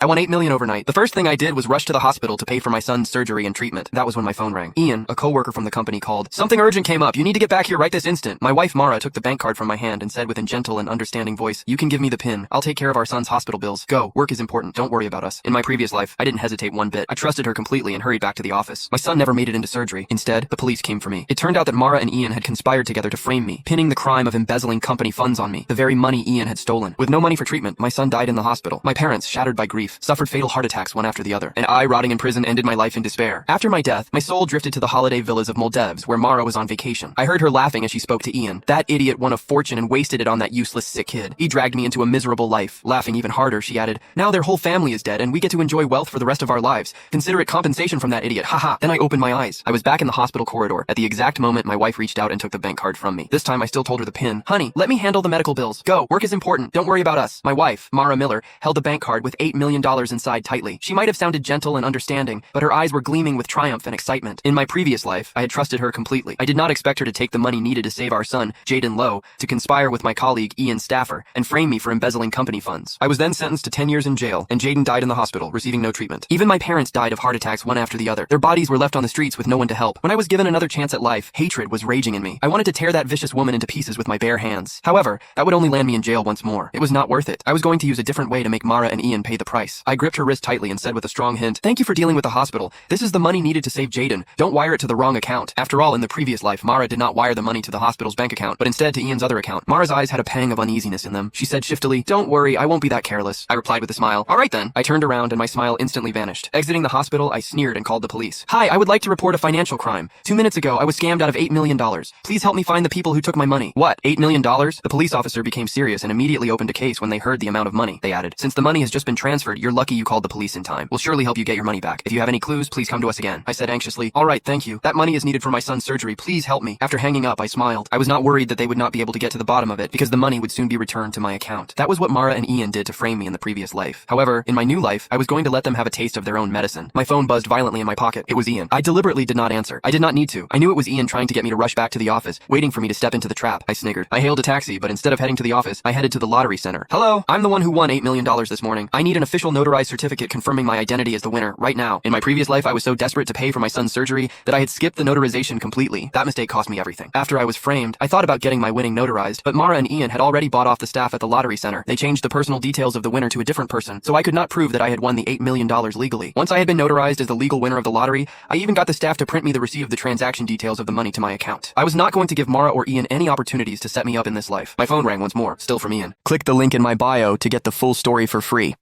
I won $8 million overnight. The first thing I did was rush to the hospital to pay for my son's surgery and treatment. That was when my phone rang. Ian, a coworker from the company, called. Something urgent came up. You need to get back here right this instant. My wife Mara took the bank card from my hand and said with a gentle and understanding voice, you can give me the PIN. I'll take care of our son's hospital bills. Go. Work is important. Don't worry about us. In my previous life, I didn't hesitate one bit. I trusted her completely and hurried back to the office. My son never made it into surgery. Instead, the police came for me. It turned out that Mara and Ian had conspired together to frame me, pinning the crime of embezzling company funds on me, the very money Ian had stolen. With no money for treatment, my son died in the hospital. My parents, shattered by grief, suffered fatal heart attacks one after the other, and I, rotting in prison, ended my life in despair. After my death, my soul drifted to the holiday villas of Moldavs, where Mara was on vacation. I heard her laughing as she spoke to Ian. That idiot won a fortune and wasted it on that useless sick kid. He dragged me into a miserable life. Laughing even harder, she added, now their whole family is dead and we get to enjoy wealth for the rest of our lives. Consider it compensation from that idiot. Haha. Then I opened my eyes. I was back in the hospital corridor. At the exact moment, my wife reached out and took the bank card from me. This time I still told her the PIN. Honey, let me handle the medical bills. Go. Work is important. Don't worry about us. My wife, Mara Miller, held the bank card with $8 million inside tightly. She might have sounded gentle and understanding, but her eyes were gleaming with triumph and excitement. In my previous life, I had trusted her completely. I did not expect her to take the money needed to save our son, Jaden Lowe, to conspire with my colleague Ian Staffer, and frame me for embezzling company funds. I was then sentenced to 10 years in jail, and Jaden died in the hospital, receiving no treatment. Even my parents died of heart attacks one after the other. Their bodies were left on the streets with no one to help. When I was given another chance at life, hatred was raging in me. I wanted to tear that vicious woman into pieces with my bare hands. However, that would only land me in jail once more. It was not worth it. I was going to use a different way to make Mara and Ian pay the price. I gripped her wrist tightly and said with a strong hint, thank you for dealing with the hospital. This is the money needed to save Jaden. Don't wire it to the wrong account. After all, in the previous life, Mara did not wire the money to the hospital's bank account, but instead to Ian's other account. Mara's eyes had a pang of uneasiness in them. She said shiftily, don't worry, I won't be that careless. I replied with a smile. All right then. I turned around and my smile instantly vanished. Exiting the hospital, I sneered and called the police. Hi, I would like to report a financial crime. 2 minutes ago, I was scammed out of $8 million. Please help me find the people who took my money. What, $8 million? The police officer became serious and immediately opened a case when they heard the amount of money. They added, since the money has just been transferred, you're lucky you called the police in time. We'll surely help you get your money back. If you have any clues, please come to us again. I said anxiously, all right, thank you. That money is needed for my son's surgery. Please help me. After hanging up, I smiled. I was not worried that they would not be able to get to the bottom of it because the money would soon be returned to my account. That was what Mara and Ian did to frame me in the previous life. However, in my new life, I was going to let them have a taste of their own medicine. My phone buzzed violently in my pocket. It was Ian. I deliberately did not answer. I did not need to. I knew it was Ian trying to get me to rush back to the office, waiting for me to step into the trap. I sniggered. I hailed a taxi, but instead of heading to the office, I headed to the lottery center. Hello, I'm the one who won $8 million this morning. I need an official notarized certificate confirming my identity as the winner right now. In my previous life, I was so desperate to pay for my son's surgery that I had skipped the notarization completely. That mistake cost me everything. After I was framed, I thought about getting my winning notarized, but Mara and Ian had already bought off the staff at the lottery center. They changed the personal details of the winner to a different person, so I could not prove that I had won the $8 million legally. Once I had been notarized as the legal winner of the lottery, I even got the staff to print me the receipt of the transaction details of the money to my account. I was not going to give Mara or Ian any opportunities to set me up in this life. My phone rang once more, still from Ian. Click the link in my bio to get the full story for free.